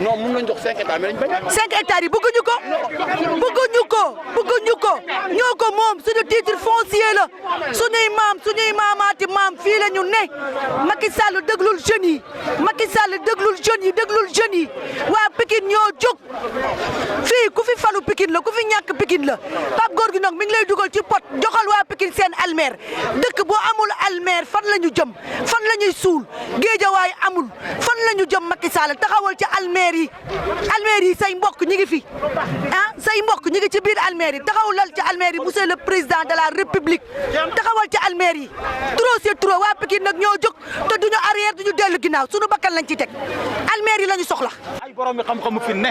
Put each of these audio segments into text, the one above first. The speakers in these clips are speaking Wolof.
non mun nañ jox 5 hectares mais dañ bañ 5 hectares yi bëgguñu ko ñoo ko moom suñu titre foncier la suñuy maamaati maam fii la ñu ne Macky Sall déglul jeunes yi Macky Sall déglul jeunes yi waa Pikine ñoo jóg fii ku fi falu Pikine la ku fi ñàkk Pikine la Pape Gorgui Ndong mi ngi lay dugal ci pot joxal waa Pikine seen almer dëkk bu amul almer fan la ñu jëm fan la ñuy suul Géejawaay amul fan la ñu jëm Macky Sall taxawal ci almer yi say mbokk ñi ngi fi say mbokk ñi ngi ci biir almer yi taxawal ci almer yi monsieur le président de la république taxawal ci almer yi trop c'est trop waa Pikine nag ñoo jóg te duñu arrière duñu dellu ginnaaw suñu bakkan lañ ci teg almer yi la ñu soxla. ay borom mi xam-xamu fi ne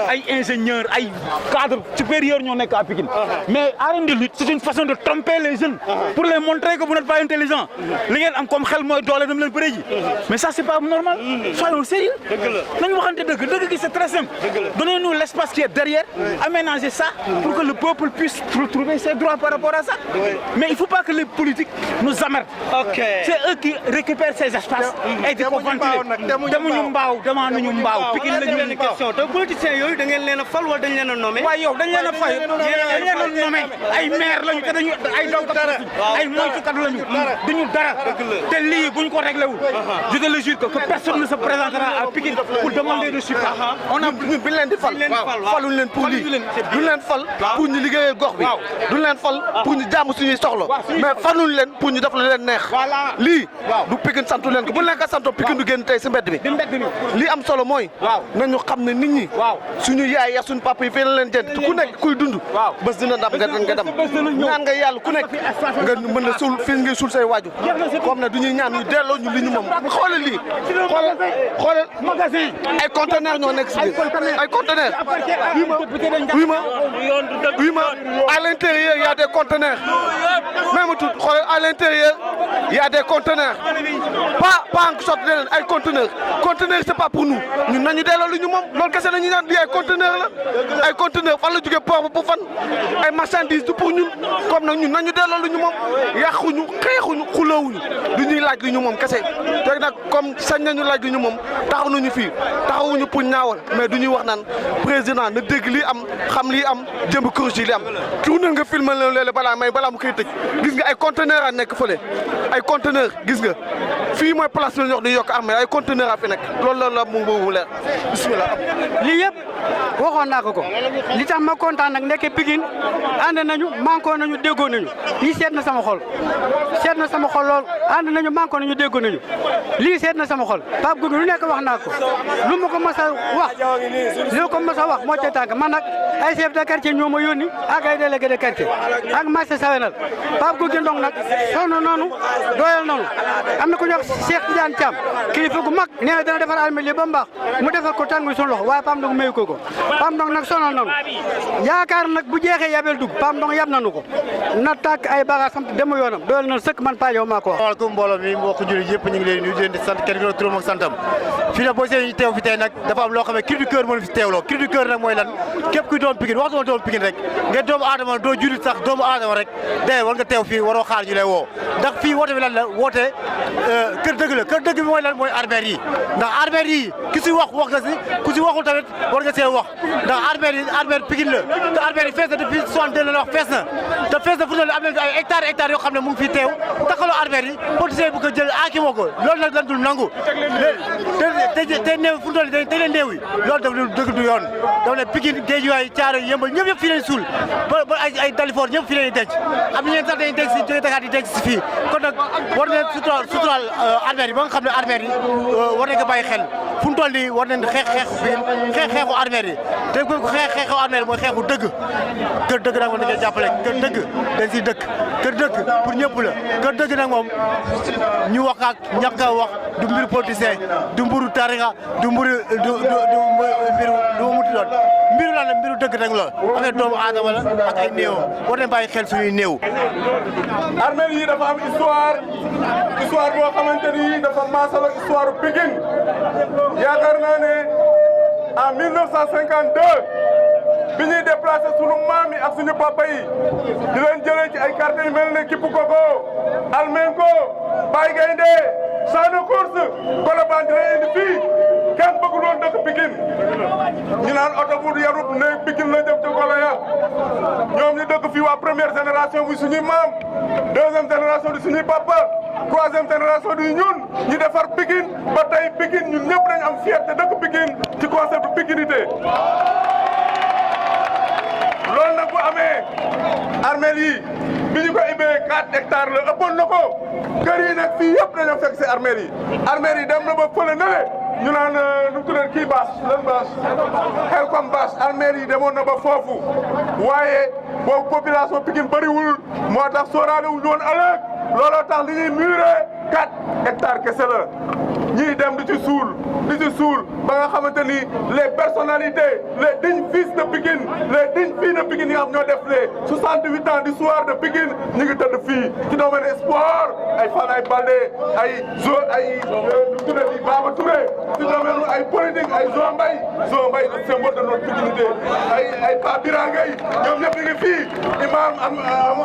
ay ingénieur ay cadre supérieur ñoo nekk à Pikine mais arène de lutte c'est une façon de tromper les jeunes pour les montrer que vous n'êtes pas intelligent li ngeen am comme xel mooy doole dem leen bëre ji mais ça c'est pas normal soyons sérieux nañu waxante dëgg gi c'est très simple donnez-nous l'espace qui est derrière aménager ça pour que le peuple puisse retrouver ses droits par rapport à ça mais il faut pas que les politiques nous emmerdent c'est eux qui récupèrent ces espaces et di ko ventiler demuñu mbaaw demaanuñu mbaaw Pikine lañu benn question te politiciens yooyu da ngeen leen a fal wala dañ leen a nommé waaye yow dañ leen a fay dañ leen a nommé ay maire lañu te dañu ay dawkat ay moytukat lañu duñu dara te lii buñ ko réglé wul je te le jure que personne ne se présentera à Pikine pour demander de suffrage on a bi leen di fal faluñ leen pour lii duñ leen fal pour ñu liggéeyal gox bi duñ leen fal pour ñu jàmm suñuy soxla mais faluñ leen pour ñu def la leen neex lii du Pikine santu leen ko bu leen ko santoo Pikine du génn tey si mbedd bi lii am solo mooy nañu xam ne nit ñi suñu yaay ya suñu papa yi fii la leen jënd te ku nekk kuy dund bés dina dam nga dem ñaan nga yàlla ku nekk nga mën a suul fii ngay suul say waaju comme ne du ñuy ñaan ñu delloo ñu li ñu moom xoolal lii xoolal magasin ay conteneur ñoo nekk si biir ay conteneur oui ma à l'intérieur il y a des conteneurs même tout xoolal à l'intérieur il y a des conteneurs pas en sorte de ay conteneurs c'est pas pour nous ñun nañu delloo lu ñu moom loolu kese la ñuy naan lii ay conteneurs la ay conteneurs fan la jógee port ba bu fan ay marchandises du pour ñun comme nag ñun nañu delloo lu ñu moom yàquñu xeexuñu xuloowuñu du ñuy laaj lu ñu moom kese te nag comme sañ nañu laaj lu ñu moom taxaw nañu fii taxawuñu pour ñaawal mais du ñuy wax naan président na dégg lii am xam lii am jëmb kuréel yi li am tourné nga filmé leen léeg-léeg balaa mu koy tëj gis nga ay conteneurs a nekk fële ay conteneurs gis nga fii mooy place la ñu wax di yokk armée ay conteneurs a fi nekk loolu la mu boobu leer bismillah. lii yëpp waxoon naa ko li tax ma kontaan nag nekk Pikine ànd nañu manko nañu déggoo nañu lii seet na sama xol lool ànd nañu manko nañu déggoo nañu lii seet na sama xol Pape Gorgui lu nekk wax naa ko lu ma ko mas a wax moo ca tànk man nag ay chef de quartier ñoo ma yónni ak ay délégué de quartier ak marché Sawenal Pape Gorgui Ndong nag sonn noonu doyal noonu am na ku ñuy wax Cheikh Tidiane Thiam kilifa gu mag nee na dana defar almel li ba mu baax mu defal ko tàngu suñu loxo waaye Pape Ndong mayu ko Pape Ndong nag sonal noonu yaakaar nag bu jeexee yabel dugg Pape Ndong yab nañu ko na tàkk ay bagage sam dem yoonam doyal na sëkk man Padio maa ko wax. asalaamaaleykum mbooloo mi mbokk jullit yëpp ñu ngi leen di sant kenn ku turam ak santam fii nag boo see teew fi tey nag dafa am loo xam ne cri du cœur moo fi teewloo cri du cœur nag mooy lan képp kuy doom Pikine waxtuma doom Pikine rek nga doomu aadama doo jullit sax doomu aadama rek day war nga teew fii waroo xaar ñu lay woo ndax fii woote bi lan la woote kër dëgg la kër dëgg bi mooy lan mooy armeer yi ndax armeer yi ki si wax nga si ku si waxul tamit war nga see wax ndax armeer Pikine la te armeer yi fees na depuis 62 la wax fees na te fees na fu ne am na ay hectares yoo xam ne mu ngi fii teew taxaloo armeer yi politicien bu ko jël aaki moo ko loolu nag lan dul nangu te néew fu mu toll te leen néew yi loolu daf dëgg du yoon daf ne Pikine Guédiawaye Thiaroye Yeumbeul ñëpp fii lañ suul ba ay Dalifort ñëpp fii lañuy denc am na ñeen sax dañuy denc si jóge Dakar di denc si fii kon nag war nañ suturaal armeer yi ba nga xam ne armeer yi war nañ ko bàyyi xel fu mu toll nii war nañ xeexu armeer yi te xeexu armeer yi mooy xeexu dëgg kër dëgg nag war nañ koy jàppale kër dëgg dañ siy dëkk kër dëgg pour ñëpp la kër dëgg nag moom ñu wax ak ñàkk a wax du mbiru politicien du mbiru tarixa du mbiru du mbiru lu mu muti doon mbiru lan la mbiru dëgg rek la affaire doomu aadama la ak ay néew war nañ bàyyi xel suñuy néew. armeel yi dafa am histoire boo xamante ni dafa maasala histoire Pikine yaakaar naa ne en 1952 bi ñuy déplacé sunu maam yi ak suñu papa yi di leen jëlee ci ay quartiers yu mel ne Kipukoko Almenko Baye Gaynde Champ de Course Colobane di leen indi fii kenn bëggul woon dëkk Pikine ñu naan oto bu yarut ne Pikine la jëm ca golo ya ñoom ñu dëkk fii waa première génération bi suñuy maam deuxième génération di suñuy papa troisième génération di ñun ñu defar Pikine ba tey Pikine ñun ñëpp dañu am fierté dëkk Pikine ci concept pikinité loolu nag bu amee armeel yi bi ñu ko ubbee 4 hectares la ëppoon na ko kër yi nag fii yëpp dañoo fekk si armeel yi dem na ba fële nële ñu naan nu mu tuddee kii bâche lan bâche xel comme bâche armeel yi demoon na ba foofu waaye boobu population Pikine bëriwul moo tax sóoraale wu ñu woon ëllëg looloo tax li ñuy muré 4 hectares kese la ñiy dem di ci suul ba nga xamante ni les personnalités les dignes fils de Pikine les dignes filles de Pikine yi nga xam ñoo def les 68 ans d'histoire de Pikine ñu ngi tëdd fii ci domaine sport ay Falaye Baldé ay nu tuddee Baba Touré ci domaine ay politique ay Zo Mbaye le symbole de notre pikinité ay Pa Birangay ñoom ñëpp ñu ngi fii imam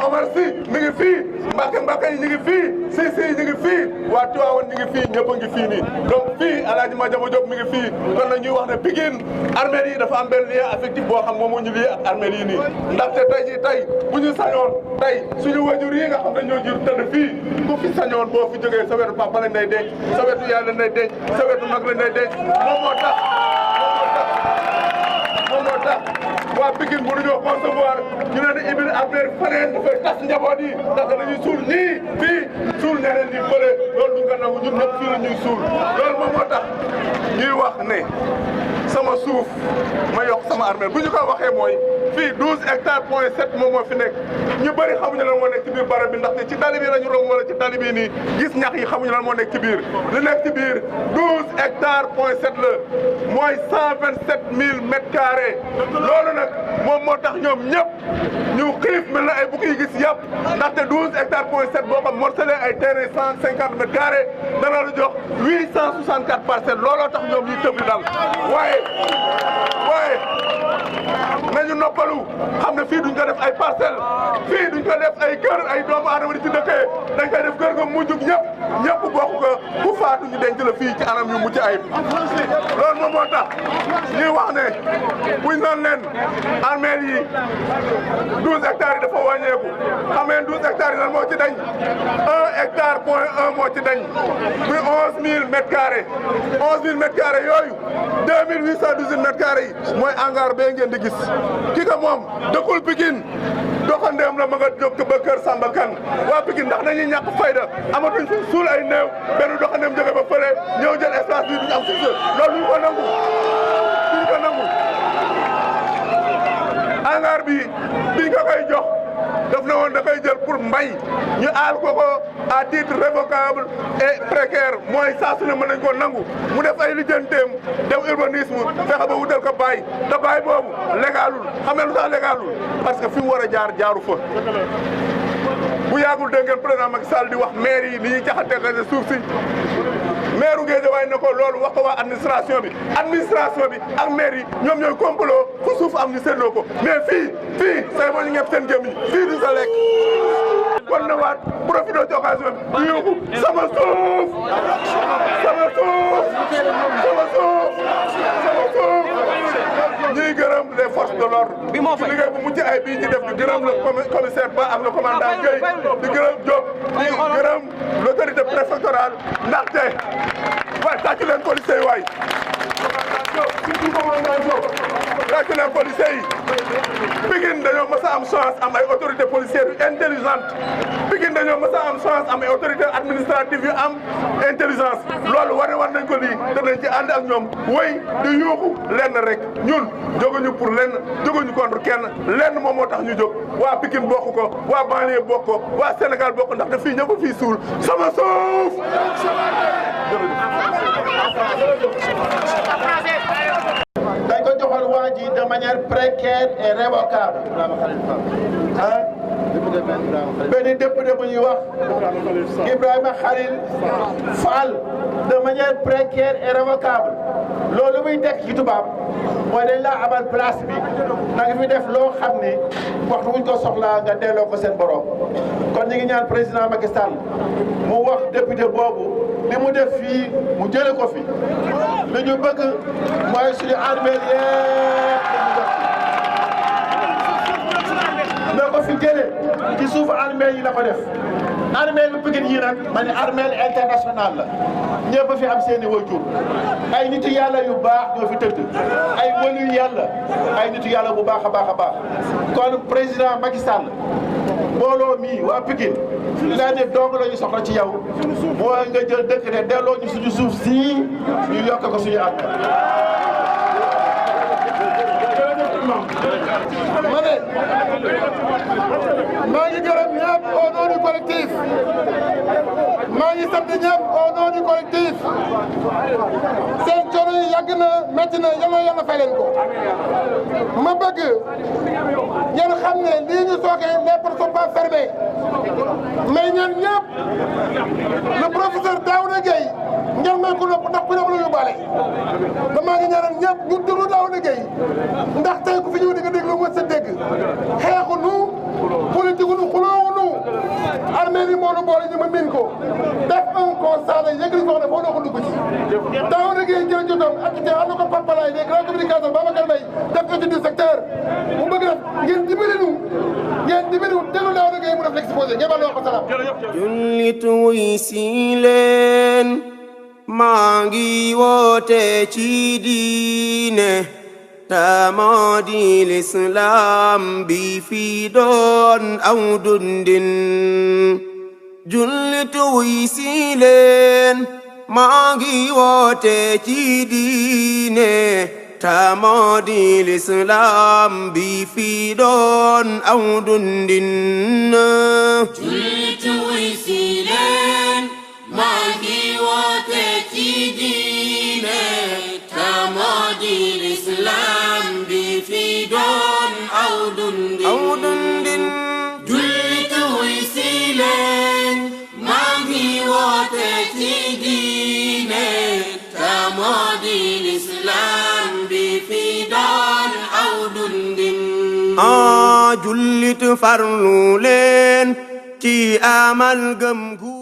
Omar Sy mi ngi fii Mbacke yi ñu ngi fii Sisi ñu ngi fii waa Tivaouane ñu ngi fii ñëpp a ngi fii nii donc fii Alaaji Madiama Diop mi ngi fii kon nag ñuy wax ne Pikine armeel yi dafa am benn lien affectif boo xam moom moo ñu lii ak armeel yi nii ndaxte tey bu ñu sañoon tey suñu wajur yi nga xam ne ñoo jur tëdd fii ku fi sañoon boo fi jógee sa wetu papa lañ lay denc sa wetu yaay lañ lay denc sa wetu mag lañ lay denc moom moo tax waa Pikine mënuñoo concevoir ñu leen di ibil affaire feneen dafay tas njaboot yi ndax dañuy suul ñii fii suul ñeneen ñi fële loolu du nga nangu ñun ñëpp fii la ñuy suul loolu moom moo tax ñuy wax ne sama suuf ma yokk sama armée bu ñu ko waxee mooy fii 12 hectares point 7 moom moo fi nekk ñu bëri xamuñu lan moo nekk ci biir barab bi ndaxte ci tali bi la ñu romb wala ci tali bii nii gis ñax yi xamuñu lan moo nekk ci biir li nekk ci biir 12 hectares point 7 la mooy 127 000 mètres carrés loolu nag moom moo tax ñoom ñëpp ñu xiif mel na ay bukki yi gis yàpp ndaxte 12 hectares point 7 boo xam morcelé ay terrain 150 mètres carrés dana la jox 864 parcelles looloo tax ñoom ñuy tëb di dal waaye nañu noppalu xam ne fii duñ ko def ay parcelles fii duñ ko def ay kër ay doomu aadama di ci dëkkee dañ koy def kër ga mujjug ñëpp bokk ko ku faatu ñu denc la fii ci anam yu mucc ayib loolu moom moo tax ñuy wax ne buñ noon leen armeel yi 12 hectares yi dafa wàññeeku xam ngeen 12 hectares yi lan moo ci dañ 1 hectare point 1 moo ci dañ muy 11 000 mètres carrés 11 000 mètres carrés yooyu 2818 mètres carrés yi mooy hangar bee ngeen di gis ki ko moom dëkkul Pikine doxandeem la ma nga jóg ba kër Samba Kane waa Pikine ndax dañuy ñàkk fayda amatuñ fi suul ay néew benn doxandeem jóge ba fële ñëw jël espace bi duñ am suuf loolu duñ ko nangu hangar bi biñ ko koy jox daf na woon da koy jël pour mbay ñu aal ko à titre révocable et précaire mooy saa su ne mën nañ koo nangu mu def ay lijjanteem def urbanisme fexe ba wutal ko baay te baay boobu légalul xam nga lu tax légalul parce que fi mu war a jaaru fa bu yàggul dégg ngeen président Macky Sall di wax maire yi ni ñuy jaxate suuf si maire u Guédiawaye ne ko loolu wax ko waa administration bi ak maire yi ñoom ñooy complot fu suuf am ñu seetloo ko mais fii say boo ñu ngepp seen gémmiñ fii du sa lekk kon na waat profité ci occasion bi di yóbbu sama suuf ñuy gërëm les forces de l'ordre ci liggéey bu mujj ay bii ñu def di gërëm le commissaire Ba ak le commandant Guèye di gërëm Diop di gërëm l'autorité préfectorale ndaxte waaye tàcc leen policiers yi waay tàcc leen policiers yi Pikine dañoo mës a am chance am ay autorités policières yu intelligentes Pikine dañoo mës a am chance am ay autorités administratives yu am intelligence loolu war nañ ko lii danañ ci ànd ak ñoom wéy di yuuxu lenn rek ñun jóguñu pour lenn jóguñu contre kenn lenn moom moo tax ñu jóg waa Pikine bokk ko waa banlieue bokk ko waa Sénégal bokk ndax fii ñëpp fii suul sama suuf dañ ko joxal waa ji de manière précaire et révocable ah benn député bu ñuy wax Ibrahima Khalil Fall de manière précaire et révocable loolu muy tekk ci tubaab mooy dañ laa abal place bi na nga fi def loo xam ni waxtu wuñ ko soxlaa nga delloo ko seen borom kon ñu ngi ñaan président Macky Sall mu wax député boobu li mu def fii mu jële ko fi li ñu bëgg mooy suñu armée yépp na ko fi jële ci suufu armée yi la ko def armée lu Pikine yi nag ma ne armée internationale la ñëpp fi am seeni waajur ay nitu yàlla yu baax ñoo fi tëdd ay wëlu yàlla ay nitu yàlla bu baax a baax a baax kon président Macky Sall mbooloo mi waa Pikine laa ne dong la ñu soxla ci yow mooy nga jël décret delloo ñu suñu suuf sii ñu yokk ko suñu armée ma ne maa ngi gërëm ñëpp au nom du collectif maa ngi sant ñëpp au nom du collectif seen coono yi yàgg na métti na yàlla fay leen ko ma bëgg ngeen xam ne lii ñu sookee les portes sont pas fermées mais ñaan ñëpp le professeur Daouda Gueye ngeen may ko nopp ndax ku nekk la yóbbaale maa ngi ñaanal ñëpp ñu déglu Daouda Gueye ndax tey ku fi ñëw di nga déglu mos sa dégg xeexu nu politique nu xuloowu nu armée bi moo nu boole ñu ma min ko def un constat la yëg li ko wax ne foo doo ko dugg ci Daouda Gueye jël jotoom ak te ànd ko papalaay des grands communicateurs Babacar Mbaye def étude du secteur mu bëgg def ngeen dimbali nu déglu Daouda Gueye mu def l'exposé ngeen baal wax ko salaam jullit wuy si leen maa ngi woote ci diine moo di l'islam bi fi doon aw dundin jullit wuy si leen maa ngi woote ci diine moo di l'islam bi fi doon aw dundin jullit wuy si leen maa ngi woote ci diine moo di l'islam bi fi doon aw dundin jullit wuy si leen maa ngi woote ci diine moo di l'islam bi fi doon aw dundin jullit farlu leen ci amal gëm gu